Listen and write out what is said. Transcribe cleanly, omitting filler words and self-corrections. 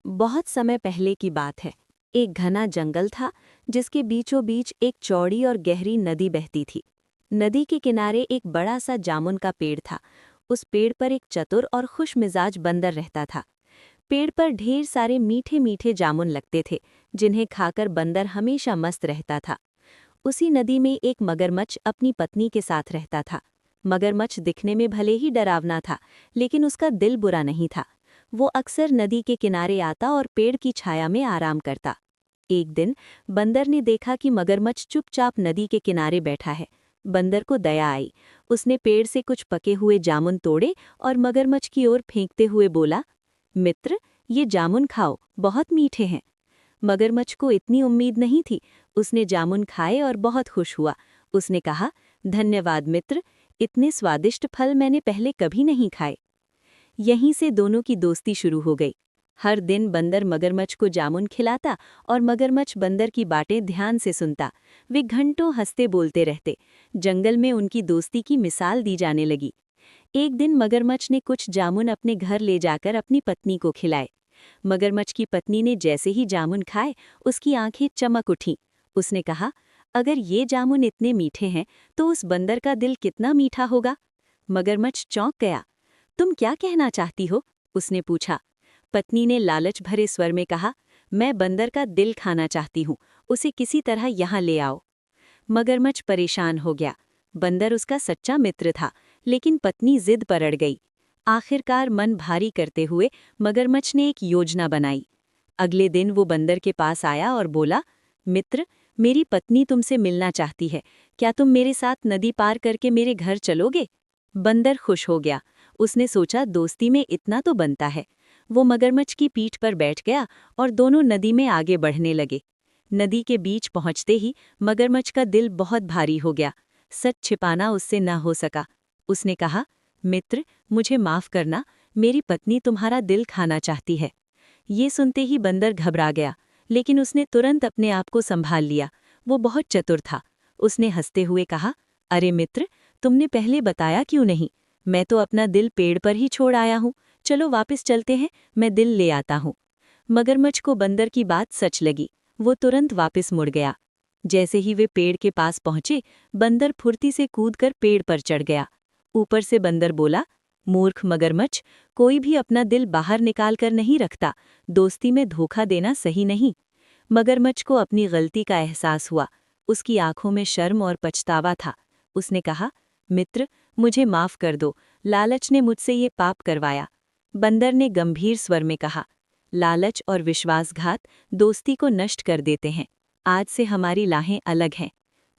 बहुत समय पहले की बात है। एक घना जंगल था जिसके बीचों बीच एक चौड़ी और गहरी नदी बहती थी। नदी के किनारे एक बड़ा सा जामुन का पेड़ था। उस पेड़ पर एक चतुर और खुशमिजाज बंदर रहता था। पेड़ पर ढेर सारे मीठे मीठे जामुन लगते थे, जिन्हें खाकर बंदर हमेशा मस्त रहता था। उसी नदी में एक मगरमच्छ अपनी पत्नी के साथ रहता था। मगरमच्छ दिखने में भले ही डरावना था, लेकिन उसका दिल बुरा नहीं था। वो अक्सर नदी के किनारे आता और पेड़ की छाया में आराम करता। एक दिन बंदर ने देखा कि मगरमच्छ चुपचाप नदी के किनारे बैठा है। बंदर को दया आई। उसने पेड़ से कुछ पके हुए जामुन तोड़े और मगरमच्छ की ओर फेंकते हुए बोला, मित्र, ये जामुन खाओ, बहुत मीठे हैं। मगरमच्छ को इतनी उम्मीद नहीं थी। उसने जामुन खाए और बहुत खुश हुआ। उसने कहा, धन्यवाद मित्र, इतने स्वादिष्ट फल मैंने पहले कभी नहीं खाए। यहीं से दोनों की दोस्ती शुरू हो गई। हर दिन बंदर मगरमच्छ को जामुन खिलाता और मगरमच्छ बंदर की बातें ध्यान से सुनता। वे घंटों हंसते बोलते रहते। जंगल में उनकी दोस्ती की मिसाल दी जाने लगी। एक दिन मगरमच्छ ने कुछ जामुन अपने घर ले जाकर अपनी पत्नी को खिलाए। मगरमच्छ की पत्नी ने जैसे ही जामुन खाए, उसकी आंखें चमक उठीं। उसने कहा, अगर ये जामुन इतने मीठे हैं तो उस बंदर का दिल कितना मीठा होगा। मगरमच्छ चौंक गया। तुम क्या कहना चाहती हो? उसने पूछा। पत्नी ने लालच भरे स्वर में कहा, मैं बंदर का दिल खाना चाहती हूँ, उसे किसी तरह यहाँ ले आओ। मगरमच्छ परेशान हो गया। बंदर उसका सच्चा मित्र था, लेकिन पत्नी जिद पर अड़ गई। आखिरकार मन भारी करते हुए मगरमच्छ ने एक योजना बनाई। अगले दिन वो बंदर के पास आया और बोला, मित्र, मेरी पत्नी तुमसे मिलना चाहती है। क्या तुम मेरे साथ नदी पार करके मेरे घर चलोगे? बंदर खुश हो गया। उसने सोचा, दोस्ती में इतना तो बनता है। वो मगरमच्छ की पीठ पर बैठ गया और दोनों नदी में आगे बढ़ने लगे। नदी के बीच पहुंचते ही मगरमच्छ का दिल बहुत भारी हो गया। सच छिपाना उससे न हो सका। उसने कहा, मित्र, मुझे माफ करना, मेरी पत्नी तुम्हारा दिल खाना चाहती है। ये सुनते ही बंदर घबरा गया, लेकिन उसने तुरंत अपने आप को संभाल लिया। वो बहुत चतुर था। उसने हंसते हुए कहा, अरे मित्र, तुमने पहले बताया क्यों नहीं? मैं तो अपना दिल पेड़ पर ही छोड़ आया हूँ। चलो वापस चलते हैं, मैं दिल ले आता हूँ। मगरमच्छ को बंदर की बात सच लगी। वो तुरंत वापस मुड़ गया। जैसे ही वे पेड़ के पास पहुंचे, बंदर फुर्ती से कूदकर पेड़ पर चढ़ गया। ऊपर से बंदर बोला, मूर्ख मगरमच्छ, कोई भी अपना दिल बाहर निकाल कर नहीं रखता। दोस्ती में धोखा देना सही नहीं। मगरमच्छ को अपनी गलती का एहसास हुआ। उसकी आंखों में शर्म और पछतावा था। उसने कहा, मित्र, मुझे माफ कर दो, लालच ने मुझसे ये पाप करवाया। बंदर ने गंभीर स्वर में कहा, लालच और विश्वासघात दोस्ती को नष्ट कर देते हैं। आज से हमारी राहें अलग हैं।